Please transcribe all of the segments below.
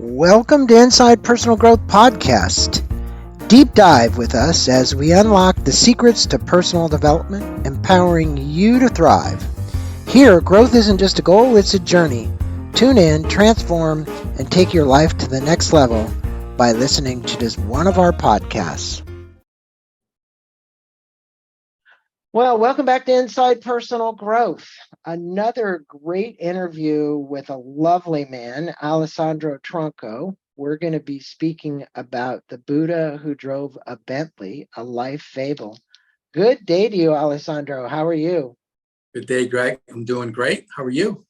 Welcome to Inside Personal Growth Podcast. Deep dive with us as we unlock the secrets to personal development, empowering you to thrive. Here, growth isn't just a goal, it's a journey. Tune in, transform, and take your life to the next level by listening to just one of our podcasts. Well, welcome back to Inside Personal Growth. Another great interview with a lovely man, Alessandro Tronco. We're going to be speaking about the Buddha who drove a Bentley, a life fable. Good day to you, Alessandro. How are you? Good day, Greg. I'm doing great. How are you?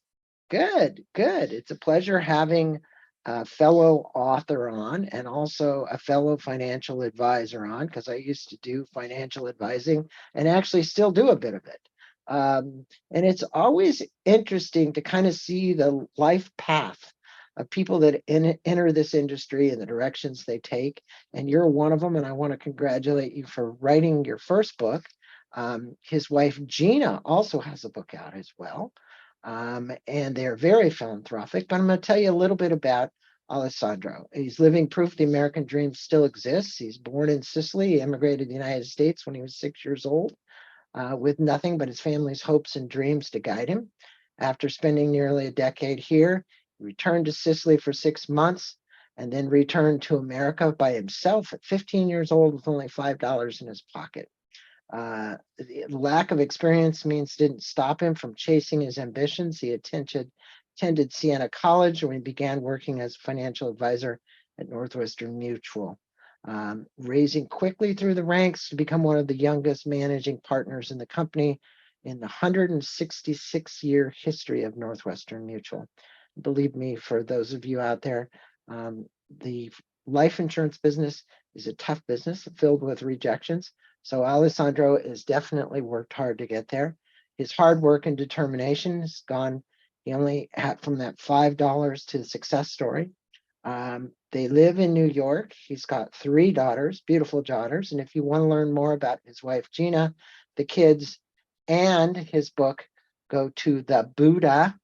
Good. It's a pleasure having a fellow author on and also a fellow financial advisor on, because I used to do financial advising and actually still do a bit of it. And it's always interesting to kind of see the life path of people that enter this industry and the directions they take. And you're one of them. And I want to congratulate you for writing your first book. His wife, Gina, also has a book out as well. And they're very philanthropic. But I'm going to tell you a little bit about Alessandro. He's living proof the American dream still exists. He's born in Sicily. He immigrated to the United States when he was 6 years old, with nothing but his family's hopes and dreams to guide him. After spending nearly a decade here, he returned to Sicily for 6 months and then returned to America by himself at 15 years old with only $5 in his pocket. The lack of experience means didn't stop him from chasing his ambitions. He attended Siena College when he began working as a financial advisor at Northwestern Mutual, raising quickly through the ranks to become one of the youngest managing partners in the company in the 166-year history of Northwestern Mutual. Believe me, for those of you out there, the life insurance business is a tough business filled with rejections. So Alessandro has definitely worked hard to get there. His hard work and determination has gone, he only had from that $5 to the success story. They live in New York. He's got 3 daughters, beautiful daughters. And if you want to learn more about his wife, Gina, the kids, and his book, go to the Buddha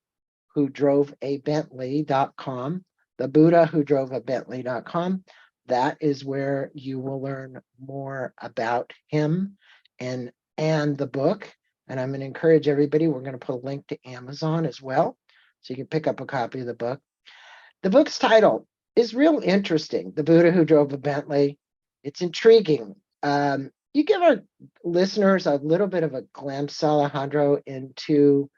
who drove a Bentley.com, the Buddha who drove a Bentley.com. That is where you will learn more about him and the book. And I'm going to encourage everybody, we're going to put a link to Amazon as well, so you can pick up a copy of the book. The book's title is real interesting, The Buddha Who Drove a Bentley. It's intriguing. You give our listeners a little bit of a glimpse, Alejandro, into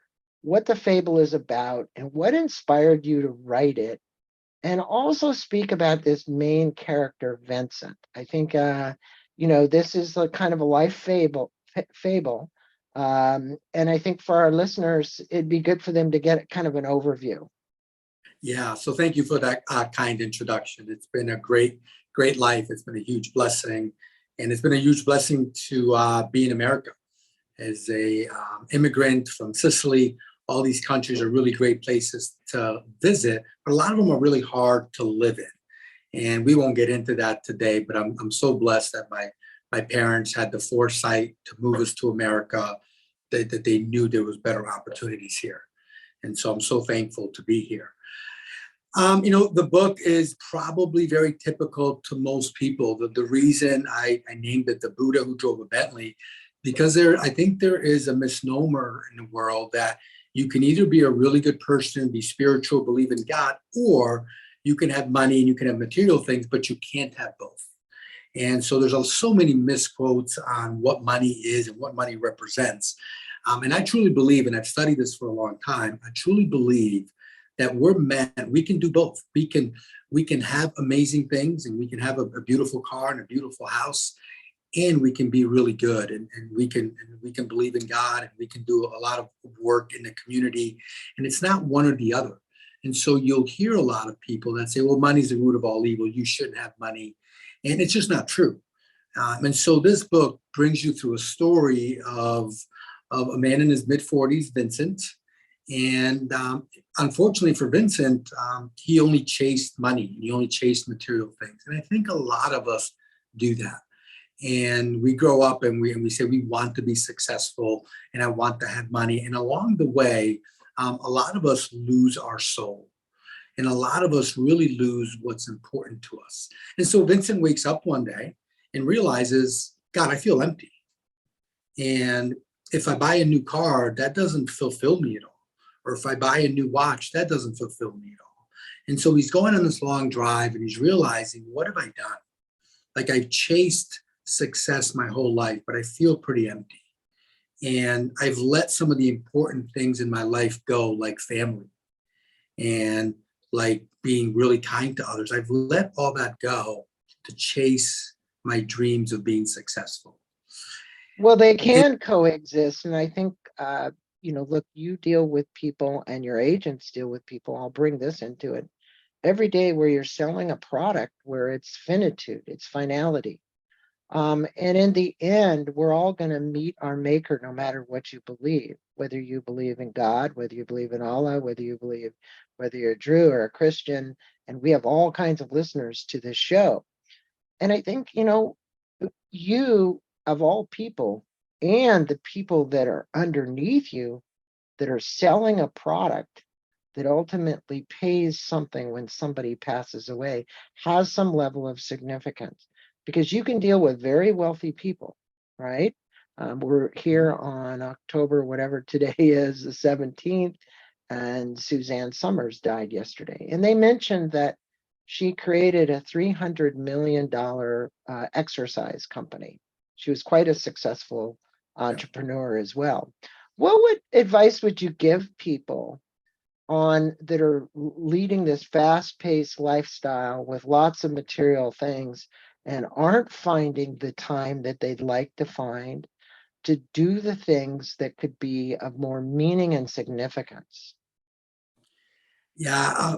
what the fable is about and what inspired you to write it, and also speak about this main character, Vincent. I think, this is a kind of a life fable. And I think for our listeners, it'd be good for them to get kind of an overview. Yeah, so thank you for that kind introduction. It's been a great life. It's been a huge blessing. And it's been a huge blessing to be in America. As a immigrant from Sicily, all these countries are really great places to visit, but a lot of them are really hard to live in. And we won't get into that today, but I'm so blessed that my parents had the foresight to move us to America, that they knew there was better opportunities here. And so I'm so thankful to be here. The book is probably very typical to most people. The reason I named it The Buddha Who Drove a Bentley, because I think there is a misnomer in the world that you can either be a really good person, be spiritual, believe in God, or you can have money and you can have material things, but you can't have both. And so there's so many misquotes on what money is and what money represents. And I truly believe, and I've studied this for a long time, I truly believe that we're meant, we can do both. We can have amazing things, and we can have a beautiful car and a beautiful house, and we can be really good, and we can believe in God, and we can do a lot of work in the community. And it's not one or the other. And so you'll hear a lot of people that say, well, money's the root of all evil. You shouldn't have money. And it's just not true. And so this book brings you through a story of a man in his mid-40s, Vincent. And unfortunately for Vincent, he only chased money. He only chased material things. And I think a lot of us do that. And we grow up and we say we want to be successful and I want to have money. And along the way, a lot of us lose our soul. And a lot of us really lose what's important to us. And so Vincent wakes up one day and realizes, God, I feel empty. And if I buy a new car, that doesn't fulfill me at all. Or if I buy a new watch, that doesn't fulfill me at all. And so he's going on this long drive and he's realizing, what have I done? Like I've chased success my whole life, but I feel pretty empty. And I've let some of the important things in my life go, like family and like being really kind to others. I've let all that go to chase my dreams of being successful. Well, they And can coexist. And I think, look, you deal with people and your agents deal with people. I'll bring this into it. Every day where you're selling a product where it's finitude, it's finality. And in the end, we're all going to meet our maker no matter what you believe, whether you believe in God, whether you believe in Allah, whether you're a Jew or a Christian. And we have all kinds of listeners to this show. And I think, you of all people and the people that are underneath you that are selling a product that ultimately pays something when somebody passes away has some level of significance because you can deal with very wealthy people, right? We're here on October, whatever today is, the 17th, and Suzanne Summers died yesterday. And they mentioned that she created a $300 million exercise company. She was quite a successful entrepreneur as well. What advice would you give people on that are leading this fast-paced lifestyle with lots of material things and aren't finding the time that they'd like to find to do the things that could be of more meaning and significance? yeah,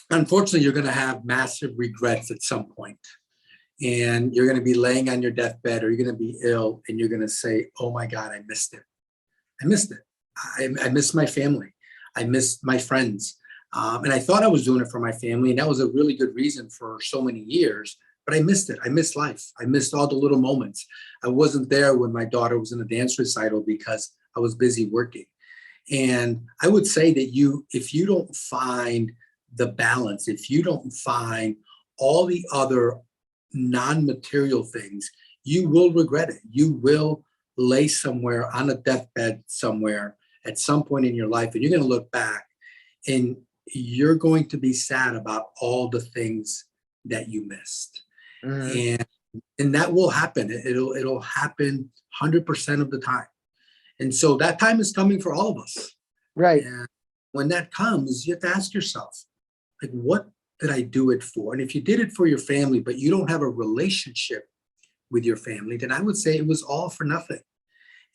unfortunately, you're going to have massive regrets at some point. And you're going to be laying on your deathbed or you're going to be ill and you're going to say, oh my God, I missed it. I missed it. I missed my family. I missed my friends. And I thought I was doing it for my family. And that was a really good reason for so many years. But I missed it. I missed life. I missed all the little moments. I wasn't there when my daughter was in a dance recital because I was busy working. And I would say that if you don't find the balance, if you don't find all the other non-material things, you will regret it. You will lay somewhere on a deathbed somewhere at some point in your life, and you're going to look back and you're going to be sad about all the things that you missed. Mhm. And that will happen. It'll happen 100% of the time. And so that time is coming for all of us. Right. And when that comes, you have to ask yourself, like, what did I do it for? And if you did it for your family, but you don't have a relationship with your family, then I would say it was all for nothing.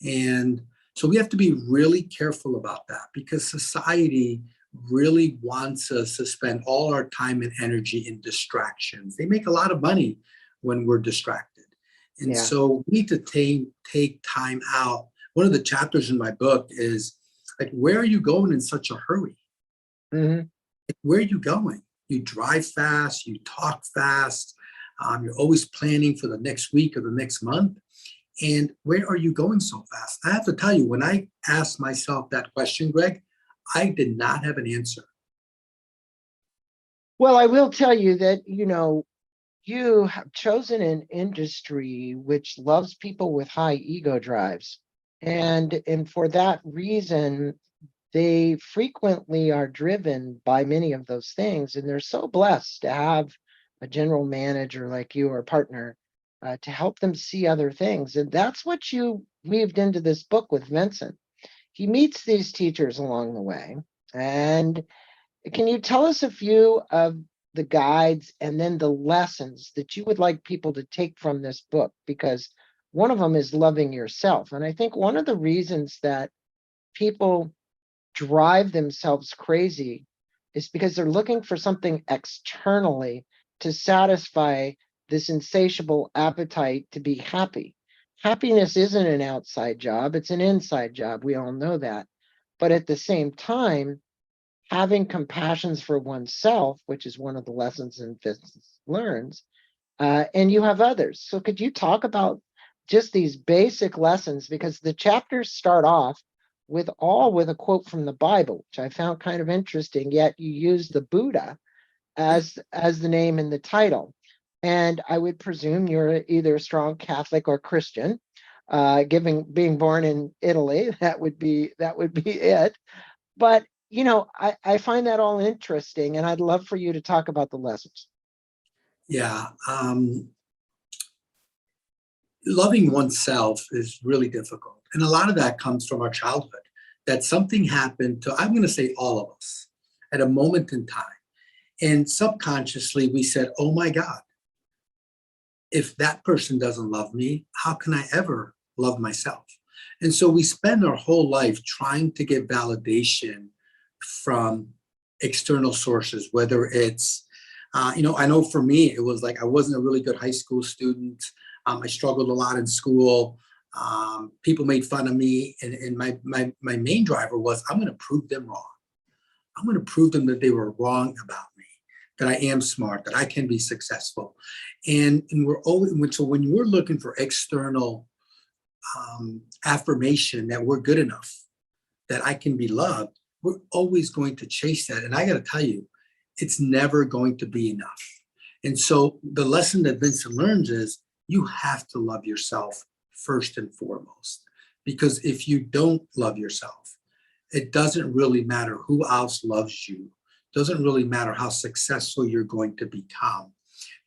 And so we have to be really careful about that because society really wants us to spend all our time and energy in distractions. They make a lot of money when we're distracted. And Yeah. so we need to take time out. One of the chapters in my book is like, where are you going in such a hurry? Mhm. Where are you going? You drive fast, you talk fast, you're always planning for the next week or the next month. And where are you going so fast? I have to tell you, when I asked myself that question, Greg, I did not have an answer. Well, I will tell you that, you have chosen an industry which loves people with high ego drives. And for that reason, they frequently are driven by many of those things. And they're so blessed to have a general manager like you or partner to help them see other things. And that's what you weaved into this book with Vincent. He meets these teachers along the way. And can you tell us a few of the guides and then the lessons that you would like people to take from this book? Because one of them is loving yourself. And I think one of the reasons that people drive themselves crazy is because they're looking for something externally to satisfy this insatiable appetite to be happy. Happiness isn't an outside job, it's an inside job. We all know that. But at the same time, having compassions for oneself, which is one of the lessons in Fitz learns, and you have others. So could you talk about just these basic lessons? Because the chapters start off with a quote from the Bible, which I found kind of interesting, yet you use the Buddha Yeah. as the name in the title. And I would presume you're either a strong Catholic or Christian. Being born in Italy, that would be it. But I find that all interesting, and I'd love for you to talk about the lessons. Yeah. Loving oneself is really difficult. And a lot of that comes from our childhood, that something happened to, I'm going to say all of us at a moment in time. And subconsciously, we said, oh my God, if that person doesn't love me, how can I ever love myself? And so we spend our whole life trying to get validation from external sources, whether it's, I know for me, it was like I wasn't a really good high school student. I struggled a lot in school. People made fun of me. And my main driver was, I'm going to prove them wrong. I'm going to prove them that they were wrong about me, that I am smart, that I can be successful. And we're always, so when we're looking for external affirmation that we're good enough, that I can be loved, we're always going to chase that. And I got to tell you, it's never going to be enough. And so the lesson that Vincent learns is you have to love yourself first and foremost. Because if you don't love yourself, it doesn't really matter who else loves you. It doesn't really matter how successful you're going to become.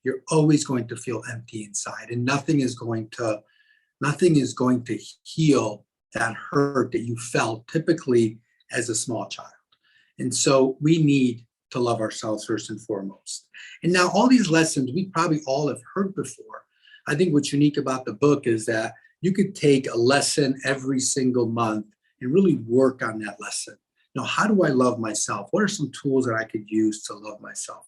You're always going to feel empty inside, and nothing is going to heal that hurt that you felt typically as a small child. And so we need to love ourselves first and foremost. And now all these lessons we probably all have heard before. I think what's unique about the book is that you could take a lesson every single month and really work on that lesson. How do I love myself? What are some tools that I could use to love myself?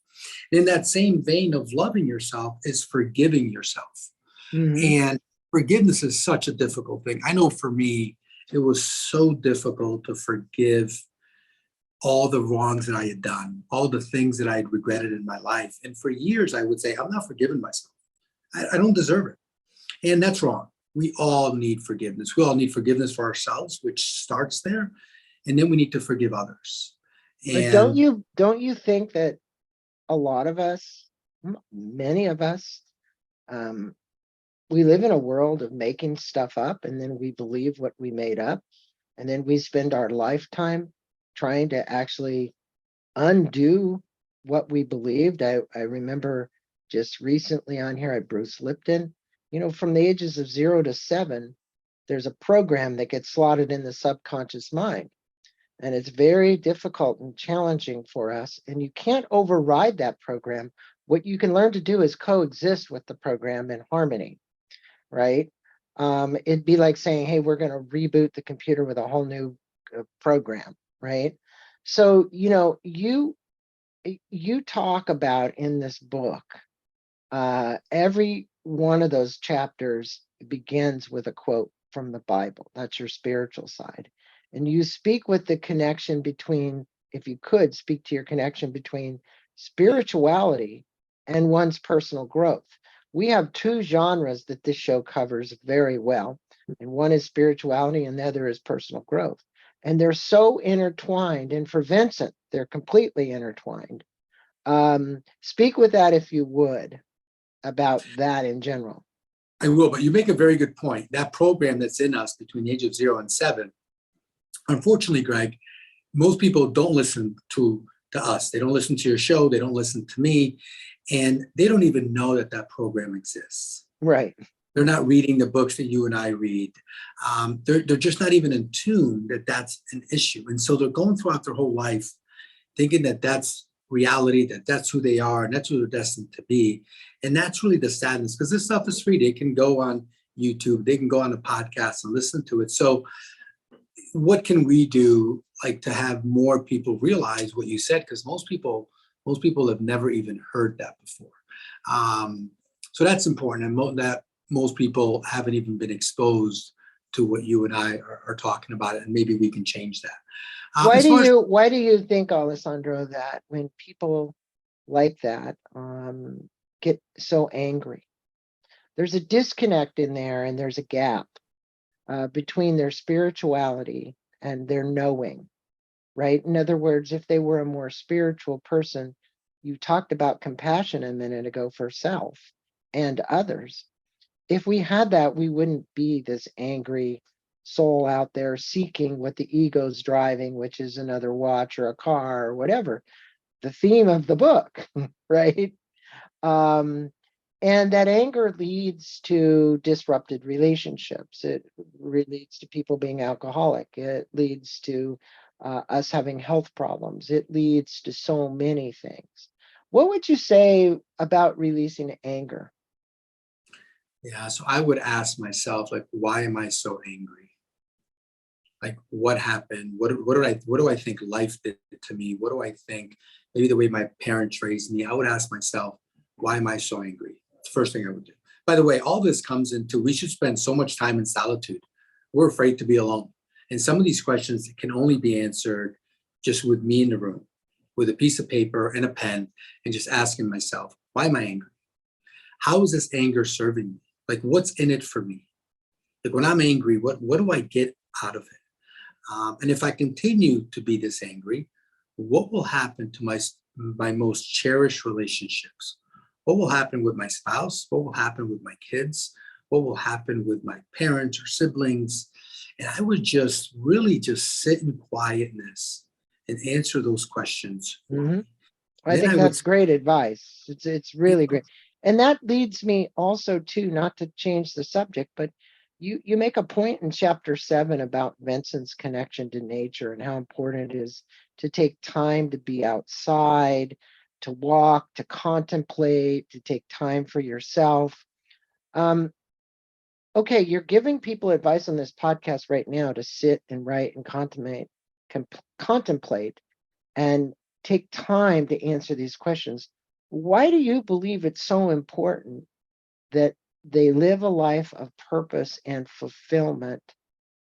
In that same vein of loving yourself is forgiving yourself. Mhm. And forgiveness is such a difficult thing. I know for me, it was so difficult to forgive all the wrongs that I had done, all the things that I had regretted in my life. And for years, I would say, I'm not forgiving myself. I don't deserve it. And that's wrong. We all need forgiveness. We all need forgiveness for ourselves, which starts there. And then we need to forgive others. But And don't you think that a lot of us, many of us, um, we live in a world of making stuff up, and then we believe what we made up, and then we spend our lifetime trying to actually undo what we believed. I remember just recently on here at Bruce Lipton, from the ages of 0 to 7, there's a program that gets slotted in the subconscious mind. And it's very difficult and challenging for us. And you can't override that program. What you can learn to do is coexist with the program in harmony, right? It'd be like saying, hey, we're going to reboot the computer with a whole new program, right? So, you talk about in this book, every one of those chapters begins with a quote from the Bible. That's your spiritual side. And you speak with the connection between, if you could speak to your connection between spirituality and one's personal growth. We have two genres that this show covers very well, and one is spirituality and the other is personal growth. And they're so intertwined. And for Vincent, they're completely intertwined. Speak with that if you would about that in general. I will, but you make a very good point. That program that's in us between the age of 0 and 7, unfortunately, Greg, most people don't listen to us. They don't listen to your show. They don't listen to me. And they don't even know that that program exists. Right. They're not reading the books that you and I read. They're just not even in tune that that's an issue. And so they're going throughout their whole life thinking that that's reality, that that's who they are, and that's who they're destined to be. And that's really the sadness, because this stuff is free. They can go on YouTube, they can go on a podcast and listen to it. So what can we do, like, to have more people realize what you said? Because most people have never even heard that before. So that's important, and that most people haven't even been exposed to what you and I are talking about, and maybe we can change that. Why do you think, Alessandro, that when people like that get so angry, there's a disconnect in there, and there's a gap between their spirituality and their knowing, right? In other words, if they were a more spiritual person, you talked about compassion a minute ago for self and others. If we had that, we wouldn't be this angry soul out there seeking what the ego's driving, which is another watch or a car or whatever. The theme of the book, right? Um, and that anger leads to disrupted relationships. It leads to people being alcoholic. It leads to us having health problems. It leads to so many things. What would you say about releasing anger? Yeah, so I would ask myself, like, why am I so angry? Like, what happened? What do I think life did to me? What do I think maybe the way my parents raised me? I would ask myself, why am I so angry? It's the first thing I would do. By the way, all this comes into we should spend so much time in solitude. We're afraid to be alone. And some of these questions can only be answered just with me in the room, with a piece of paper and a pen, and just asking myself, why am I angry? How is this anger serving me? Like, what's in it for me? Like, when I'm angry, what do I get out of it? And if I continue to be this angry, what will happen to my most cherished relationships? What will happen with my spouse? What will happen with my kids? What will happen with my parents or siblings? And I would just really just sit in quietness and answer those questions for Mm-hmm. me. I Then think I would, that's great advice. It's you really know, great. And that leads me also to, not to change the subject, but you make a point in chapter 7 about Vincent's connection to nature and how important it is to take time to be outside, to walk, to contemplate, to take time for yourself. Um, okay, you're giving people advice on this podcast right now to sit and write and contemplate and take time to answer these questions. Why do you believe it's so important that they live a life of purpose and fulfillment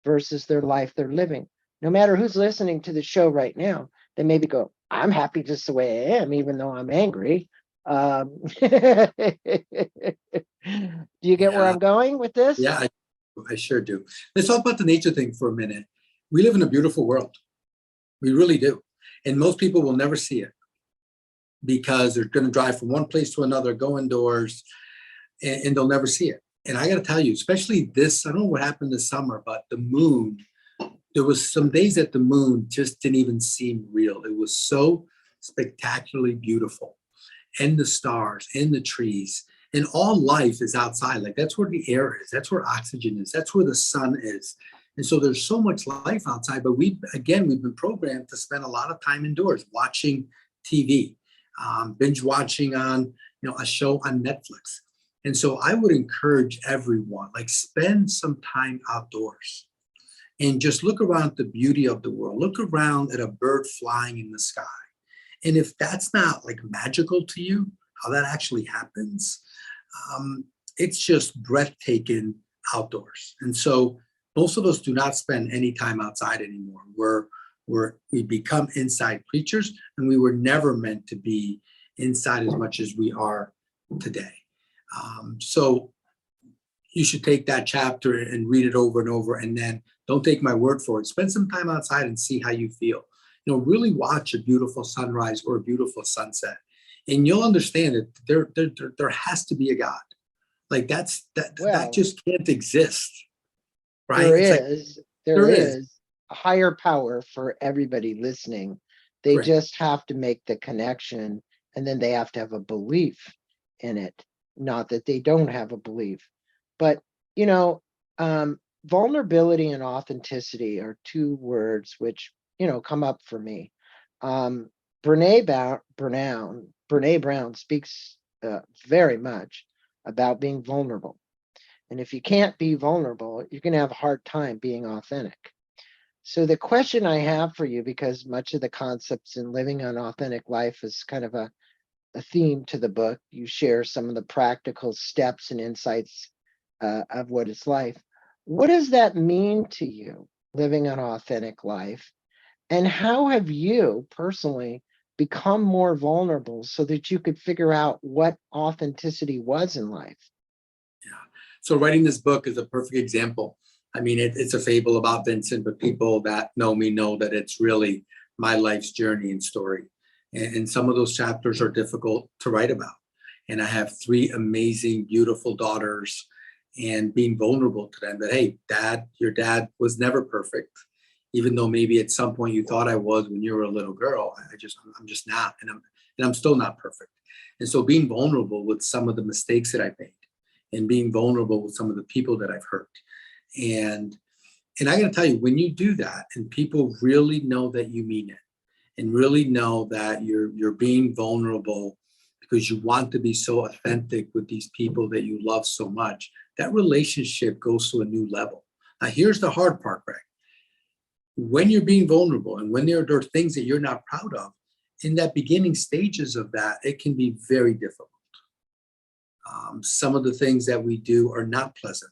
versus their life they're living? No matter who's listening to the show right now, they maybe go, I'm happy just the way I am, even though I'm angry. Do you get where yeah, I'm going with this? yeah, I sure do. Let's talk about the nature thing for a minute. We live in a beautiful world. We really do. And most people will never see it because they're going to drive from one place to another, go indoors, and they'll never see it. And I got to tell you, especially this, I don't know what happened this summer, but the moon, there was some days that the moon just didn't even seem real. It was so spectacularly beautiful. And the stars and the trees and all life is outside. Like that's where the air is. That's where oxygen is. That's where the sun is. And so there's so much life outside, but we've been programmed to spend a lot of time indoors watching TV, binge watching on, a show on Netflix. And so I would encourage everyone, like spend some time outdoors and just look around the beauty of the world. Look around at a bird flying in the sky. And if that's not like magical to you, how that actually happens, it's just breathtaking outdoors. And so most of us do not spend any time outside anymore. We become inside creatures, and we were never meant to be inside as much as we are today. So you should take that chapter and read it over and over, and then don't take my word for it. Spend some time outside and see how you feel. Really watch a beautiful sunrise or a beautiful sunset, and you'll understand that there has to be a God. Like that Well, just can't exist, right? there It's like is, there there is. is a higher power for everybody listening. They Great. just have to make the connection, and then they have to have a belief in it. Not that they don't have a belief, but you know, vulnerability and authenticity are two words which come up for me. Um, Brene Brown speaks very much about being vulnerable. And if you can't be vulnerable, you're going to have a hard time being authentic. So the question I have for you, because much of the concepts in living an authentic life is kind of a theme to the book, you share some of the practical steps and insights of what it's like. What does that mean to you, living an authentic life? And how have you personally become more vulnerable so that you could figure out what authenticity was in life? Yeah. So writing this book is a perfect example. I mean, it's a fable about Vincent, but people that know me know that it's really my life's journey and story. And some of those chapters are difficult to write about. And I have three amazing, beautiful daughters, and being vulnerable to them that, hey, dad, your dad was never perfect. Even though maybe at some point you thought I was when you were a little girl, I'm just not. And I'm still not perfect. And so being vulnerable with some of the mistakes that I've made and being vulnerable with some of the people that I've hurt. And I got to tell you, when you do that and people really know that you mean it and really know that you're being vulnerable because you want to be so authentic with these people that you love so much, that relationship goes to a new level. Now, here's the hard part, Greg. When you're being vulnerable and when there are things that you're not proud of, in that beginning stages of that, it can be very difficult. Some of the things that we do are not pleasant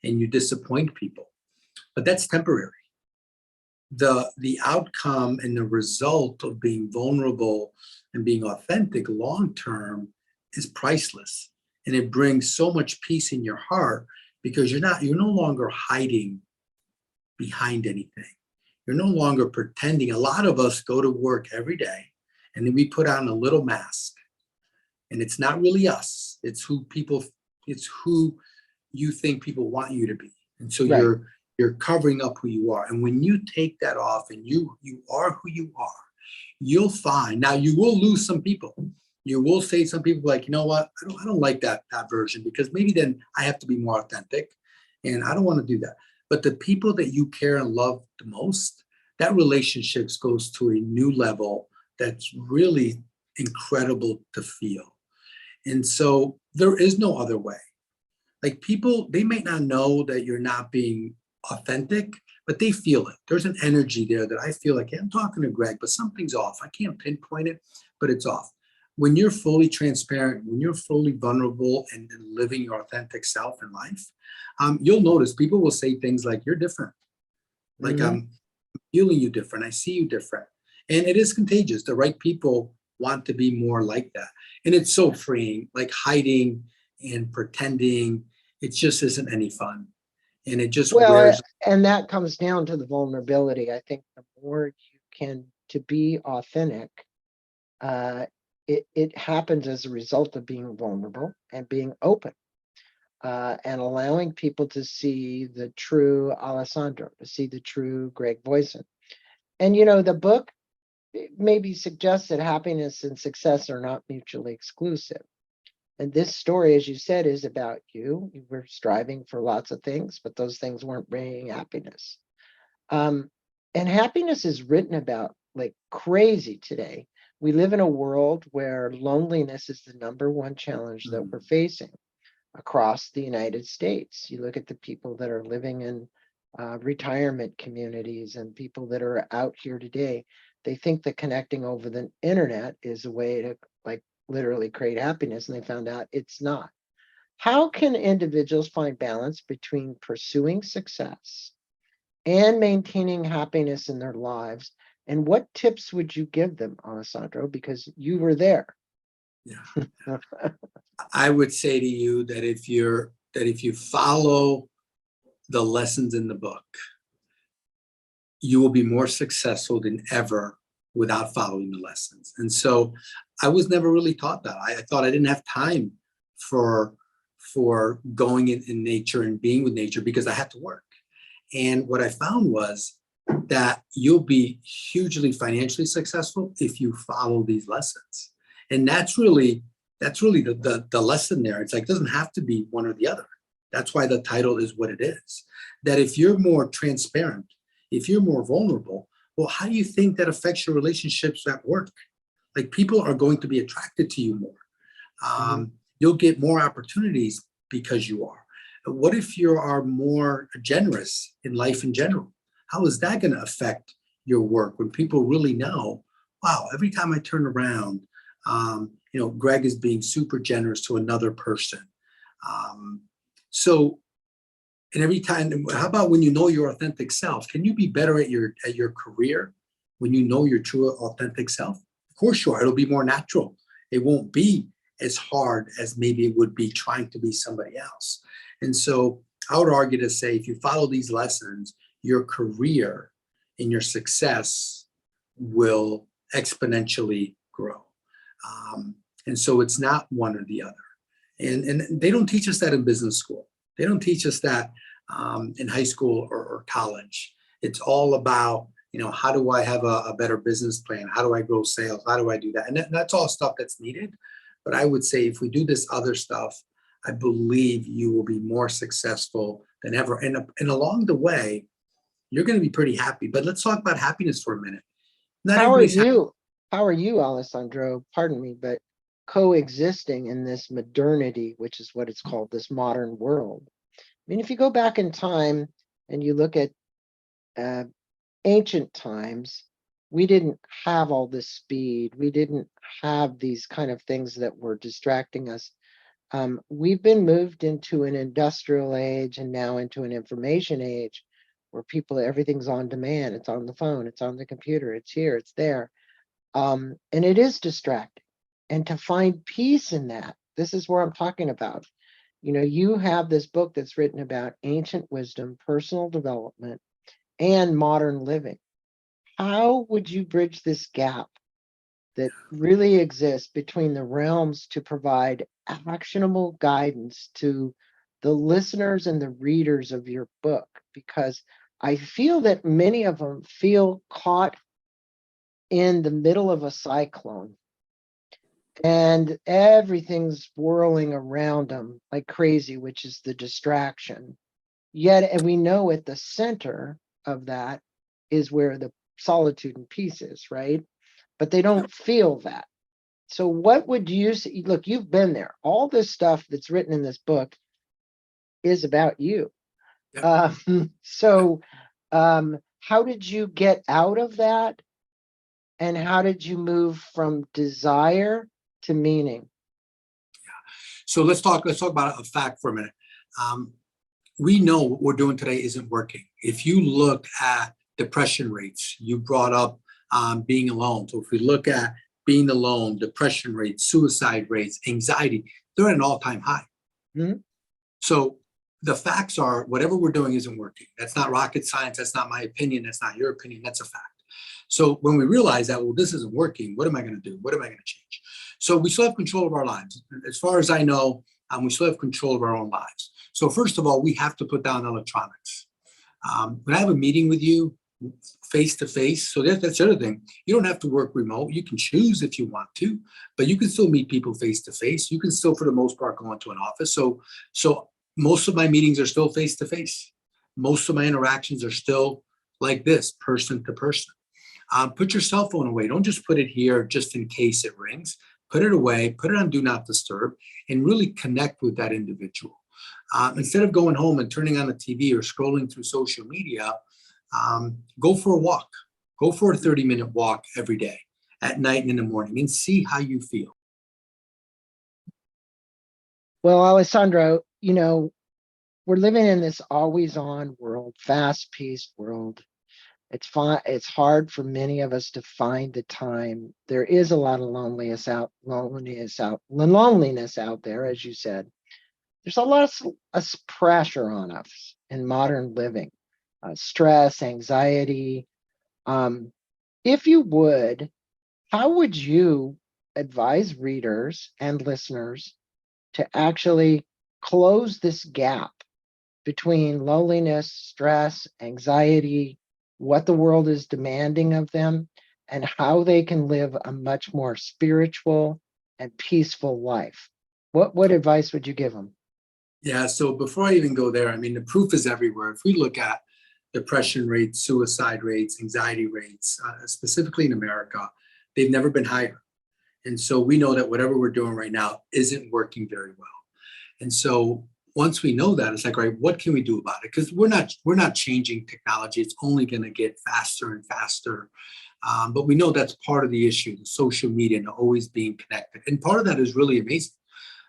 and you disappoint people, but that's temporary. The outcome and the result of being vulnerable and being authentic long term is priceless, and it brings so much peace in your heart because you're no longer hiding behind anything. You're no longer pretending. A lot of us go to work every day and then we put on a little mask, and it's not really us. It's who you think people want you to be. And so Right. you're covering up who you are. And when you take that off and you are who you are, you'll find, now you will lose some people. You will say some people like, you know what, I don't like that version, because maybe then I have to be more authentic and I don't want to do that. But the people that you care and love the most, that relationships goes to a new level that's really incredible to feel. And so there is no other way. Like, people, they might not know that you're not being authentic, but they feel it. There's an energy there that I feel like, hey, I'm talking to Greg, but something's off. I can't pinpoint it, but it's off. When you're fully transparent, when you're fully vulnerable and living your authentic self in life, you'll notice people will say things like, you're different. Like, Mhm. I'm feeling you different. I see you different. And it is contagious. The right people want to be more like that. And it's so freeing. Like, hiding and pretending, it just isn't any fun. And it just Well, wears. and that comes down to the vulnerability. I think the more you can to be authentic, uh, it happens as a result of being vulnerable and being open, and allowing people to see the true Alessandro, to see the true Greg Boyson. And the book maybe suggests that happiness and success are not mutually exclusive. And this story, as you said, is about you. You were striving for lots of things, but those things weren't bringing happiness. Um, and happiness is written about like crazy today. We live in a world where loneliness is the number one challenge that we're facing across the United States. You look at the people that are living in retirement communities and people that are out here today, they think that connecting over the internet is a way to like literally create happiness, and they found out it's not. How can individuals find balance between pursuing success and maintaining happiness in their lives? And what tips would you give them, Alessandro? Because you were there. Yeah. I would say to you that if you follow the lessons in the book, you will be more successful than ever without following the lessons. And so I was never really taught that. I thought I didn't have time for going in nature and being with nature because I had to work. And what I found was that you'll be hugely financially successful if you follow these lessons. And that's really the lesson there. It's like, it doesn't have to be one or the other. That's why the title is what it is. That if you're more transparent, if you're more vulnerable, well, how do you think that affects your relationships at work? Like, people are going to be attracted to you more. Mhm. You'll get more opportunities because you are. What if you are more generous in life in general? How is that going to affect your work when people really know, wow, every time I turn around, Greg is being super generous to another person. Um, so, and every time, how about when you know your authentic self? Can you be better at your career when you know your true authentic self? Of course you are. It'll be more natural. It won't be as hard as maybe it would be trying to be somebody else. And so I would argue to say if you follow these lessons, your career and your success will exponentially grow. And so it's not one or the other. And they don't teach us that in business school. They don't teach us that in high school or college. It's all about, how do I have a better business plan? How do I grow sales? How do I do that? And that's all stuff that's needed. But I would say if we do this other stuff, I believe you will be more successful than ever. And along the way, you're going to be pretty happy. But let's talk about happiness for a minute. Not How are everybody's happy. you? How are you, Alessandro? Pardon me, but coexisting in this modernity, which is what it's called, this modern world. I mean, if you go back in time and you look at uh, ancient times, we didn't have all this speed. We didn't have these kind of things that were distracting us. We've been moved into an industrial age and now into an information age where everything's on demand. It's on the phone, it's on the computer, it's here, it's there. And it is distracting. And to find peace in that, this is where I'm talking about. You have this book that's written about ancient wisdom, personal development, and modern living. How would you bridge this gap that really exists between the realms to provide actionable guidance to the listeners and the readers of your book? Because I feel that many of them feel caught in the middle of a cyclone and everything's whirling around them like crazy, which is the distraction. Yet, and we know at the center of that is where the solitude and peace is, right? But they don't feel that. So what would you say? Look, you've been there. All this stuff that's written in this book is about you. Yep. So how did you get out of that? And how did you move from desire to meaning? So let's talk about a fact for a minute. We know what we're doing today isn't working. If you look at depression rates, you brought up being alone. So if we look at being alone, depression rates, suicide rates, anxiety, they're at an all-time high. Mhm. So the facts are whatever we're doing isn't working. That's not rocket science. That's not my opinion. That's not your opinion. That's a fact. So when we realize that, well, this isn't working, what am I going to do? What am I going to change? So we still have control of our lives. As far as I know, we still have control of our own lives. So first of all, we have to put down electronics. When I have a meeting with you face to face, so that's the other thing. You don't have to work remote. You can choose if you want to, but you can still meet people face to face. You can still, for the most part, go into an office. So most of my meetings are still face to face. Most of my interactions are still like this, person to person. Put your cell phone away. Don't just put it here just in case it rings. Put it away, put it on do not disturb, and really connect with that individual. Instead of going home and turning on the TV or scrolling through social media, go for a walk. Go for a 30-minute walk every day, at night and in the morning, and see how you feel. Well, Alessandro, we're living in this always on world, fast paced world. It's hard for many of us to find the time. There is a lot of loneliness out there, as you said. There's a lot of pressure on us in modern living, stress, anxiety. If you would, how would you advise readers and listeners to actually close this gap between loneliness, stress, anxiety, what the world is demanding of them, and how they can live a much more spiritual and peaceful life? What advice would you give them? Yeah, so before I even go there, I mean, the proof is everywhere. If we look at depression rates, suicide rates, anxiety rates, specifically in America, they've never been higher. And so we know that whatever we're doing right now isn't working very well. And so once we know that, it's like, right, what can we do about it? Because we're not changing technology. It's only going to get faster and faster. But we know that's part of the issue, the social media and always being connected. And part of that is really amazing,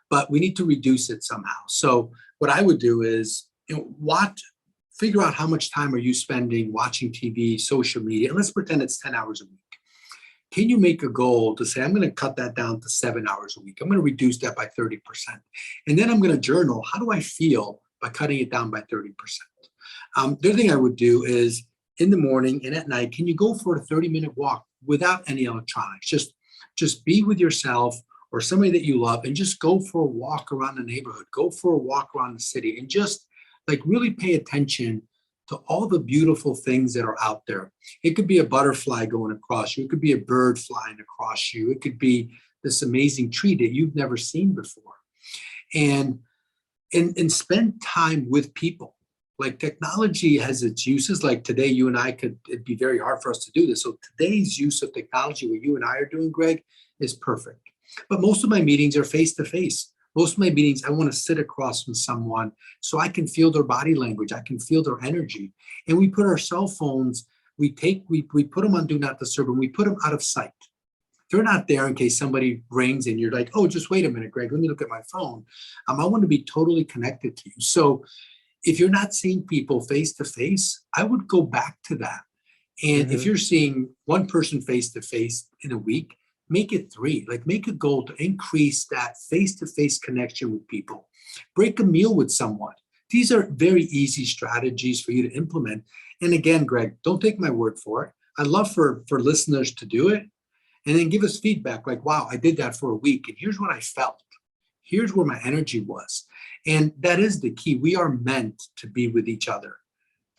but we need to reduce it somehow. So what I would do is, figure out how much time are you spending watching TV, social media, and let's pretend it's 10 hours a week. Can you make a goal to say, I'm going to cut that down to 7 hours a week? I'm going to reduce that by 30%. And then I'm going to journal. How do I feel by cutting it down by 30%. The other thing I would do is in the morning and at night, can you go for a 30-minute walk without any electronics? Just be with yourself or somebody that you love and just go for a walk around the neighborhood, go for a walk around the city, and just like really pay attention to all the beautiful things that are out there. It could be a butterfly going across you. It could be a bird flying across you. It could be this amazing tree that you've never seen before. And spend time with people. Like technology has its uses. Like today, you and I it'd be very hard for us to do this. So today's use of technology, what you and I are doing, Greg, is perfect. But most of my meetings are face-to-face. Most of my meetings, I want to sit across from someone so I can feel their body language. I can feel their energy. And we put our cell phones, we put them on Do Not Disturb, and we put them out of sight. They're not there in case somebody rings and you're like, oh, just wait a minute, Greg, let me look at my phone. I want to be totally connected to you. So if you're not seeing people face to face, I would go back to that. And if you're seeing one person face to face in a week, make it 3. Like make a goal to increase that face to face connection with people. Break a meal with someone. These are very easy strategies for you to implement. And again, Greg, don't take my word for it. I'd love for listeners to do it. And then give us feedback like, wow, I did that for a week. And here's what I felt. Here's where my energy was. And that is the key. We are meant to be with each other.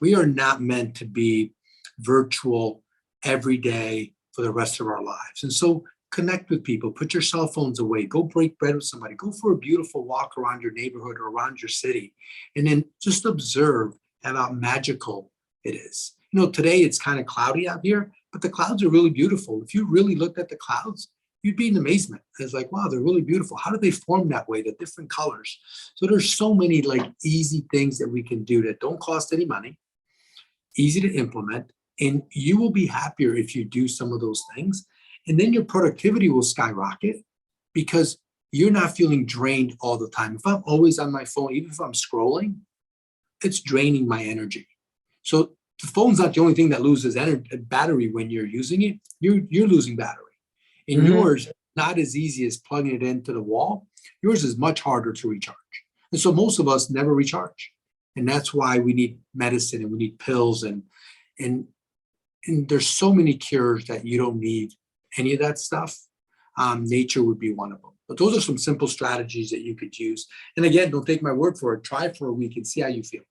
We are not meant to be virtual every day for the rest of our lives. And so connect with people. Put your cell phones away. Go break bread with somebody. Go for a beautiful walk around your neighborhood or around your city. And then just observe how magical it is. You know, today it's kind of cloudy out here, but the clouds are really beautiful. If you really looked at the clouds, you'd be in amazement. It's like, wow, they're really beautiful. How do they form that way? The different colors. So there's so many like easy things that we can do that don't cost any money, easy to implement, and you will be happier if you do some of those things. And then your productivity will skyrocket because you're not feeling drained all the time. If I'm always on my phone, even if I'm scrolling, it's draining my energy. So the phone's not the only thing that loses battery when you're using it. You're losing battery. And yours, not as easy as plugging it into the wall. Yours is much harder to recharge. And so most of us never recharge. And that's why we need medicine and we need pills. And there's so many cures that you don't need any of that stuff. Nature would be one of them. But those are some simple strategies that you could use. And again, don't take my word for it. Try for a week and see how you feel.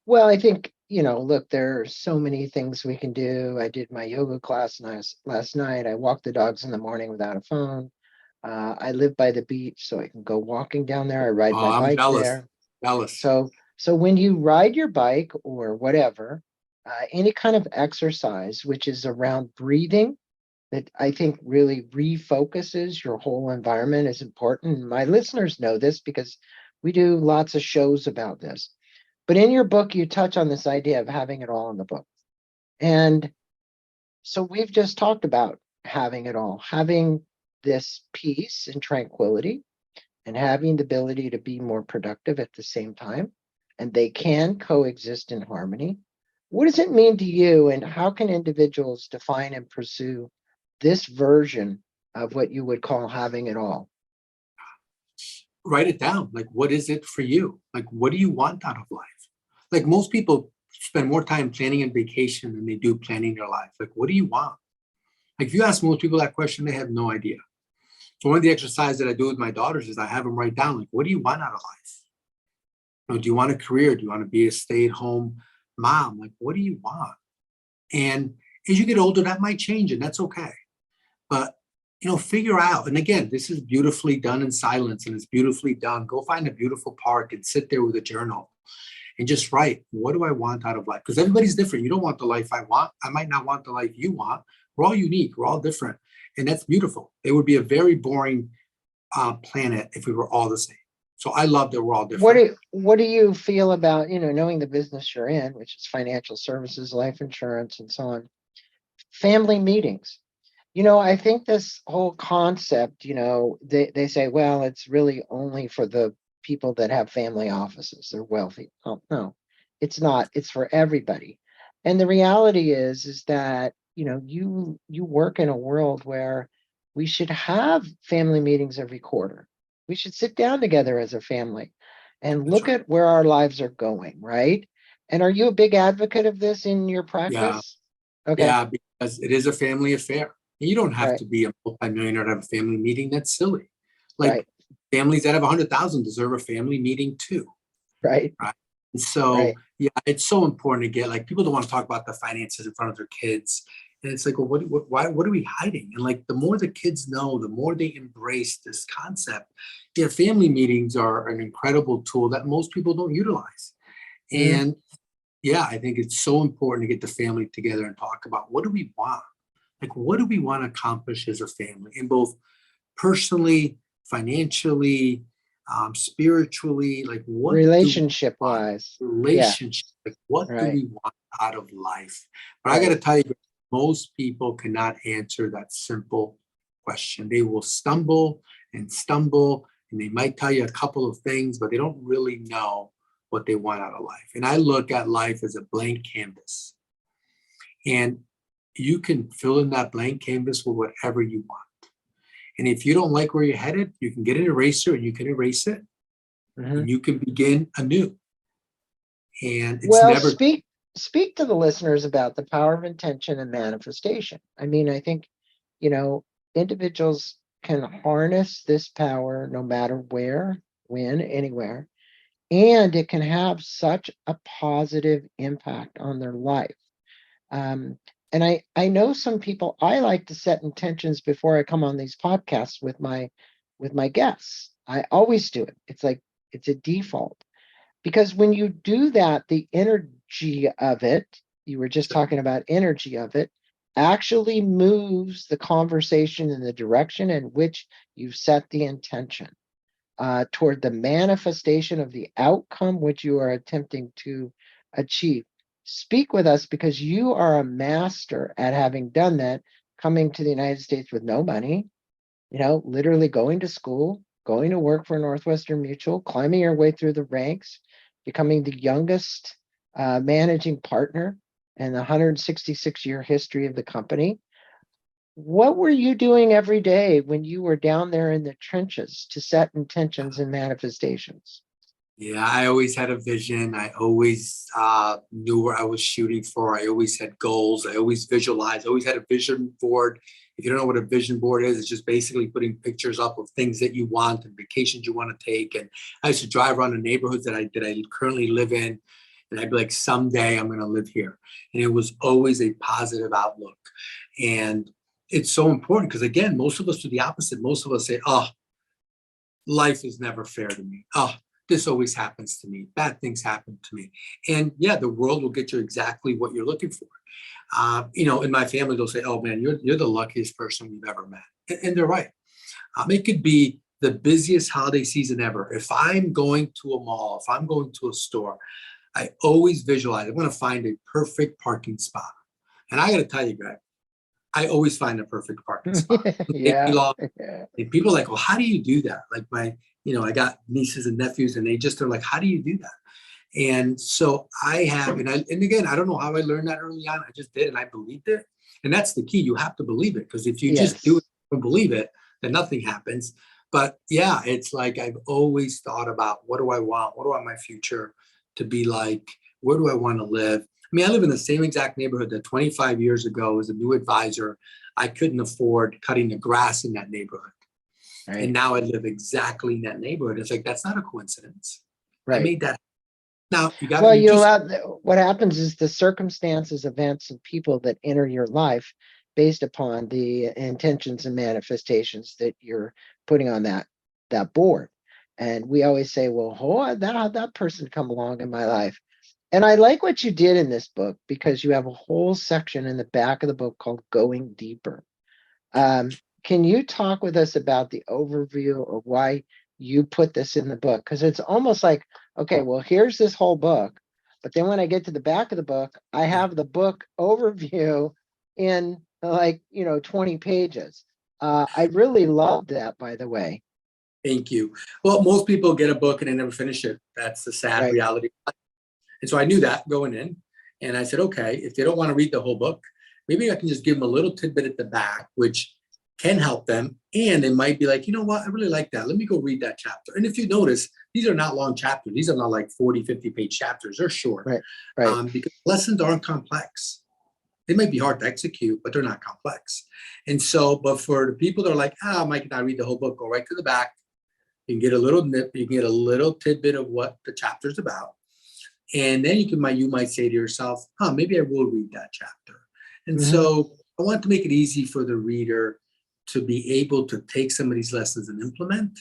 Well, I think, look, there are so many things we can do. I did my yoga class last night. I walk the dogs in the morning without a phone. I live by the beach, so I can go walking down there. I ride my I'm bike jealous. there. Jealous. So when you ride your bike or whatever, any kind of exercise, which is around breathing, that I think really refocuses your whole environment is important. My listeners know this because we do lots of shows about this. But in your book, you touch on this idea of having it all in the book. And so we've just talked about having it all, having this peace and tranquility and having the ability to be more productive at the same time. And they can coexist in harmony. What does it mean to you, and how can individuals define and pursue this version of what you would call having it all? Write it down. Like, what is it for you? Like, what do you want out of life? Like most people spend more time planning a vacation than they do planning their life. Like, what do you want? Like if you ask most people that question, they have no idea. So one of the exercises that I do with my daughters is I have them write down, like, what do you want out of life? Do you want a career? Do you want to be a stay-at-home mom? Like, what do you want? And as you get older, that might change, and that's okay. But figure out, and again, this is beautifully done in silence, and it's beautifully done. Go find a beautiful park and sit there with a journal and just write, what do I want out of life? Because everybody's different. You don't want the life I want. I might not want the life you want. We're all unique. We're all different. And that's beautiful. It would be a very boring planet if we were all the same. So I love that we're all different. What do you feel about, knowing the business you're in, which is financial services, life insurance, and so on, family meetings? I think this whole concept, they say, well, it's really only for the people that have family offices. They're wealthy. Oh, no, it's not. It's for everybody. And the reality is that, you work in a world where we should have family meetings every quarter. We should sit down together as a family and That's look right. at where our lives are going, right? And are you a big advocate of this in your Yeah. practice? Okay, Yeah, because it is a family affair. And you don't have right, to be a multimillionaire to have a family meeting. That's silly. Like right, families that have 100,000 deserve a family meeting too, right, right? And so, right. yeah, it's so important to get like people don't want to talk about the finances in front of their kids, and it's like, well, what are we hiding? And like, the more the kids know, the more they embrace this concept. Yeah, family meetings are an incredible tool that most people don't utilize, Mm, and yeah, I think it's so important to get the family together and talk about what do we want? Like, what do we want to accomplish as a family in both personally, financially, spiritually? Like, what do we relationship want? wise. Yeah, Relationship. Like, what do right, we want out of life? But I got to right. tell you, most people cannot answer that simple question. They will stumble, and they might tell you a couple of things, but they don't really know what they want out of life. And I look at life as a blank canvas. And you can fill in that blank canvas with whatever you want. And if you don't like where you're headed, you can get an eraser and you can erase it Mhm. and you can begin anew. And it's Well, never, speak to the listeners about the power of intention and manifestation. I mean, I think, you know, individuals can harness this power no matter where, when, anywhere, and it can have such a positive impact on their life. Um, and I know some people, I like to set intentions before I come on these podcasts with my guests. I always do it. It's like it's a default. Because when you do that, the energy of it, you were just talking about energy of it, actually moves the conversation in the direction in which you've set the intention toward the manifestation of the outcome which you are attempting to achieve. Speak with us because you are a master at having done that, coming to the United States with no money, literally going to school, going to work for Northwestern Mutual, climbing your way through the ranks, becoming the youngest managing partner in the 166-year history of the company. What were you doing every day when you were down there in the trenches to set intentions and manifestations? yeah, I always had a vision. I always knew where I was shooting for. I always had goals. I always visualized. I always had a vision board. If you don't know what a vision board is, it's just basically putting pictures up of things that you want and vacations you want to take. And I used to drive around the neighborhoods that I currently live in, and I'd be like, someday I'm going to live here. And it was always a positive outlook. And it's so important because again, most of us do the opposite. Most of us say, "Oh, life is never fair to me. Oh, this always happens to me. Bad things happen to me." And yeah, the world will get you exactly what you're looking for. In my family, they'll say, "Oh man, you're the luckiest person we've ever met," and they're right. It could be the busiest holiday season ever. If I'm going to a mall, if I'm going to a store, I always visualize I'm going to find a perfect parking spot. And I got to tell you, Greg, I always find a perfect parking spot. It take me Yeah, long. yeah, And people are like, well, how do you do that? Like I got nieces and nephews, and they just are like, how do you do that? And so I have, and again, I don't know how I learned that early on. I just did, and I believed it. And that's the key. You have to believe it because if you just do it yes. and believe it, then nothing happens. But yeah, it's like I've always thought about what do I want? What do I want my future to be like? Where do I want to live? I mean, I live in the same exact neighborhood that 25 years ago as a new advisor, I couldn't afford cutting the grass in that neighborhood. And Right, now I live exactly in that neighborhood. It's like, that's not a coincidence. I right. made that. Now Well, you just, what happens is the circumstances, events, and people that enter your life based upon the intentions and manifestations that you're putting on that board. And we always say, well, that person come along in my life. And I like what you did in this book because you have a whole section in the back of the book called Going Deeper. Can you talk with us about the overview of why you put this in the book? Because it's almost like, okay, well, here's this whole book. But then when I get to the back of the book, I yeah, have the book overview in like, 20 pages. I really love that, by the way. thank you. Well, most people get a book and they never finish it. That's the sad Right. reality. And so I knew that going in. And I said, okay, if they don't want to read the whole book, maybe I can just give them a little tidbit at the back, which can help them. And it might be like, you know what, I really like that. Let me go read that chapter. And if you notice, these are not long chapters. These are not like 40, 50-page chapters. They're short, Right. Right. because lessons aren't complex. They might be hard to execute, but they're not complex. And so, but for the people that are like, Mike, can I read the whole book? Go right to the back. You can get a little nip. You can get a little tidbit of what the chapter's about. And then you might say to yourself, maybe I will read that chapter. And so I want to make it easy for the reader to be able to take some of these lessons and implement,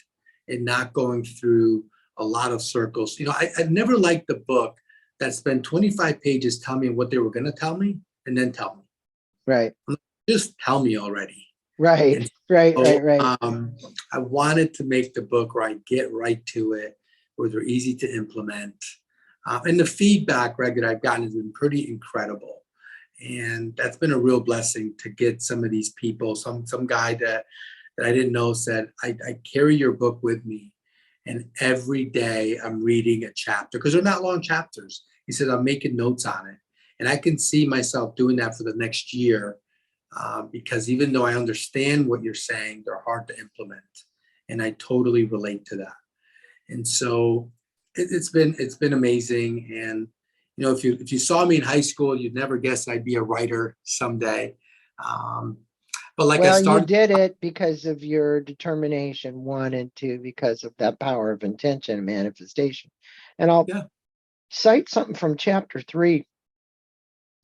and not going through a lot of circles. You know, I never liked the book that spent 25 pages telling me what they were going to tell me and then tell me. Right. Just tell me already. Right. And Right. so, Right. I wanted to make the book where I get right to it, where they're easy to implement. And the feedback, Greg, that I've gotten has been pretty incredible. And that's been a real blessing to get some of these people. Some guy that I didn't know said, I carry your book with me. And every day I'm reading a chapter, because they're not long chapters. He said, I'm making notes on it. And I can see myself doing that for the next year, because even though I understand what you're saying, they're hard to implement. And I totally relate to that. And so it's been amazing. And you know, if you saw me in high school, you'd never guess I'd be a writer someday. But like I Well, you started, did it because of your determination, one, and two, because of that power of intention and manifestation. And I'll yeah, cite something from chapter 3.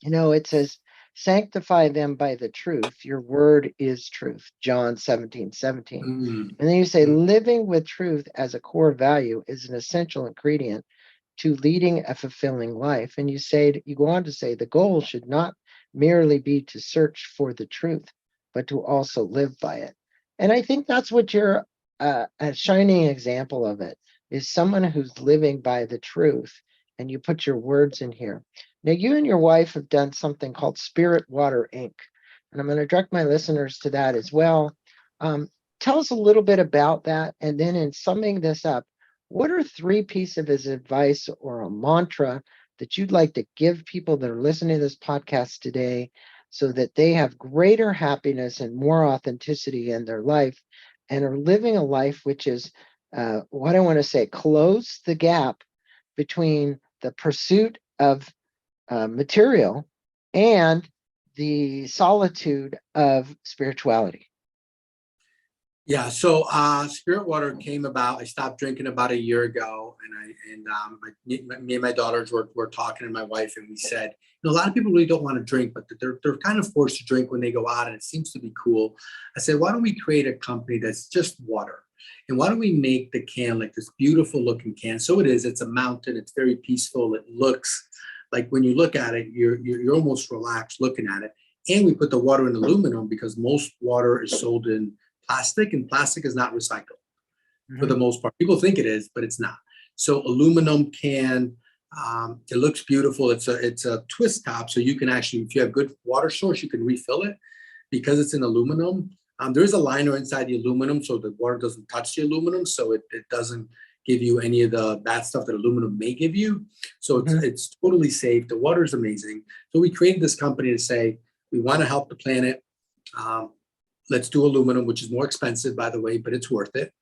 You know, it says, sanctify them by the truth. Your word is truth. John 17:17. mm, And then you say, mm, living with truth as a core value is an essential ingredient to leading a fulfilling life. And you go on to say, the goal should not merely be to search for the truth, but to also live by it. And I think that's what you're a shining example of it, is someone who's living by the truth. And you put your words in here. Now, you and your wife have done something called Spirit Water Inc. And I'm going to direct my listeners to that as well. Tell us a little bit about that. And then in summing this up, what are 3 pieces of advice or a mantra that you'd like to give people that are listening to this podcast today so that they have greater happiness and more authenticity in their life and are living a life which is, what I want to say, close the gap between the pursuit of material and the solitude of spirituality? yeah. So Spirit Water came about. I stopped drinking about a year ago, me and my daughters were talking, and my wife, and we said, you know, a lot of people really don't want to drink, but they're kind of forced to drink when they go out, and it seems to be cool. I said, why don't we create a company that's just water? And why don't we make the can like this beautiful looking can? So it is, it's a mountain, it's very peaceful. It looks like when you look at it, you're almost relaxed looking at it. And we put the water in aluminum because most water is sold in plastic, and plastic is not recycled for the most part. People think it is, but it's not. So aluminum can, it looks beautiful. It's a twist top, so you can actually, if you have good water source, you can refill it because it's in aluminum. There is a liner inside the aluminum, so the water doesn't touch the aluminum, so it doesn't give you any of the bad stuff that aluminum may give you. So it's totally safe. The water is amazing. So we created this company to say, we want to help the planet. Let's do aluminum, which is more expensive, by the way, but it's worth it.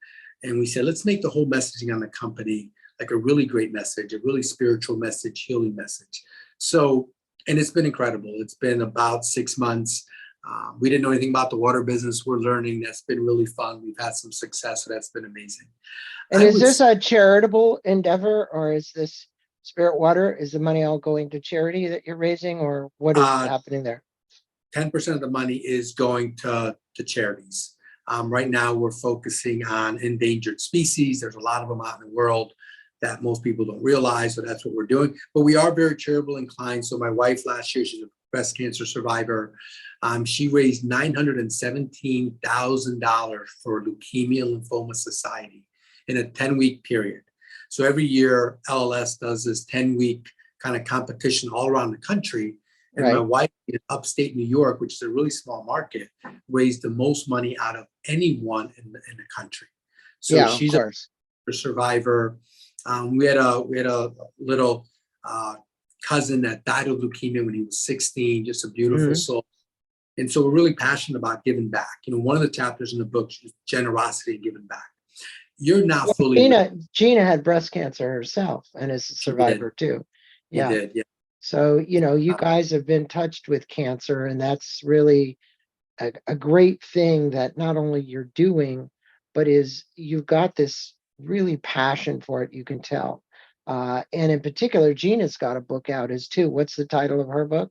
And we said, let's make the whole messaging on the company like a really great message, a really spiritual message, healing message. So, and it's been incredible. It's been about 6 months. We didn't know anything about the water business. We're learning. That's been really fun. We've had some success, so that's been amazing. And is this a charitable endeavor, or is this Spirit Water? Is the money all going to charity that you're raising, or what is happening there? 10% of the money is going to charities. Right now, we're focusing on endangered species. There's a lot of them out in the world that most people don't realize, so that's what we're doing. But we are very charitable inclined. So my wife last year, she's a breast cancer survivor. She raised $917,000 for Leukemia Lymphoma Society in a 10-week period. So every year, LLS does this 10-week kind of competition all around the country. And my wife in upstate New York, which is a really small market, raised the most money out of anyone in the country. So she's a survivor. We had a little cousin that died of leukemia when he was 16, just a beautiful soul. And so we're really passionate about giving back. One of the chapters in the book is generosity and giving back. You're not fully. Gina had breast cancer herself and is a survivor too. She did, yeah. So, you guys have been touched with cancer, and that's really a great thing that not only you're doing, but you've got this really passion for it, you can tell. And in particular, Gina's got a book out as too. What's the title of her book?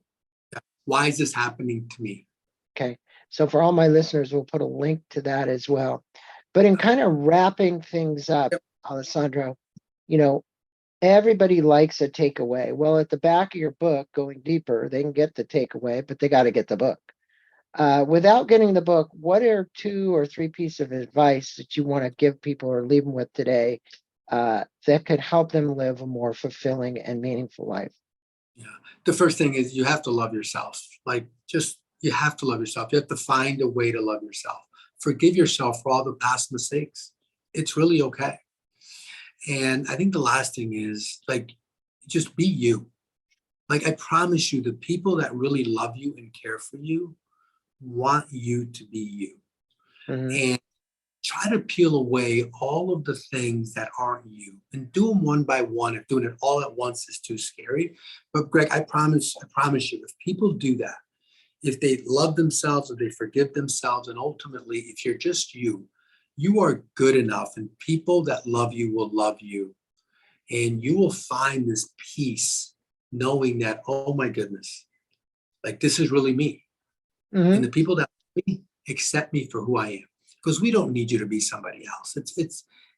Why is this happening to me? Okay. So for all my listeners, we'll put a link to that as well. But in kind of wrapping things up, Alessandro, everybody likes a takeaway. Well, at the back of your book, going deeper, they can get the takeaway, but they got to get the book. Without getting the book, what are 2 or 3 pieces of advice that you want to give people or leave them with today that could help them live a more fulfilling and meaningful life? Yeah. The first thing is you have to love yourself. You have to love yourself. You have to find a way to love yourself. Forgive yourself for all the past mistakes. It's really okay. And I think the last thing is just be you. I promise you, the people that really love you and care for you want you to be you. Mm-hmm. And try to peel away all of the things that aren't you and do them one by one. If doing it all at once is too scary. But Greg, I promise you, if people do that, if they love themselves, if they forgive themselves, and ultimately, if you're just you, you are good enough, and people that love you will love you. And you will find this peace knowing that, oh my goodness, this is really me. Mm-hmm. And the people that accept me for who I am, because we don't need you to be somebody else.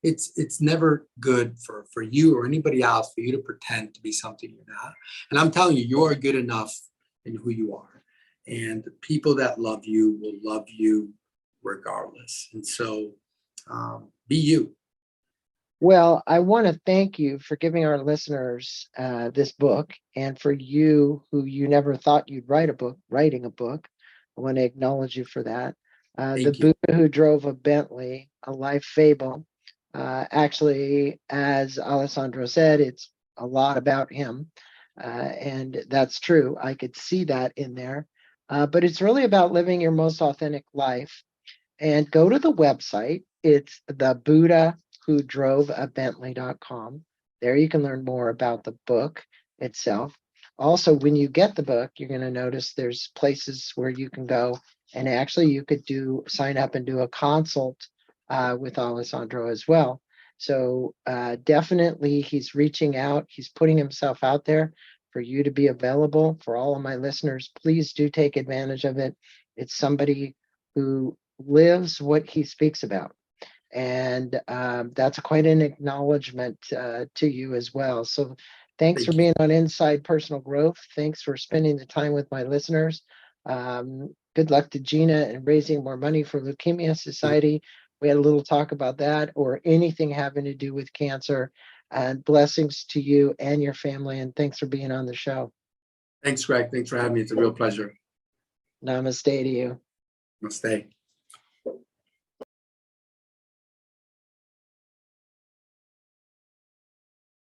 It's never good for you or anybody else for you to pretend to be something you're not. And I'm telling you, you are good enough in who you are. And the people that love you will love you regardless. And so be you. Well, I want to thank you for giving our listeners this book, and for you who you never thought you'd writing a book. I want to acknowledge you for that. The Buddha Who Drove a Bentley, A Life Fable. Actually, as Alessandro said, it's a lot about him. And that's true. I could see that in there. But it's really about living your most authentic life. And go to the website. It's the Buddha Who Drove a Bentley.com. There you can learn more about the book itself. Also, when you get the book, you're going to notice there's places where you can go, and actually you could sign up and do a consult with Alessandro as well. So definitely he's reaching out. He's putting himself out there for you to be available. For all of my listeners, please do take advantage of it. It's somebody who lives what he speaks about. And that's quite an acknowledgement to you as well. So thanks for being on Inside Personal Growth. Thanks for spending the time with my listeners. Good luck to Gina in raising more money for Leukemia Society. We had a little talk about that, or anything having to do with cancer. And blessings to you and your family. And thanks for being on the show. Thanks, Greg. Thanks for having me. It's a real pleasure. Namaste to you. Namaste.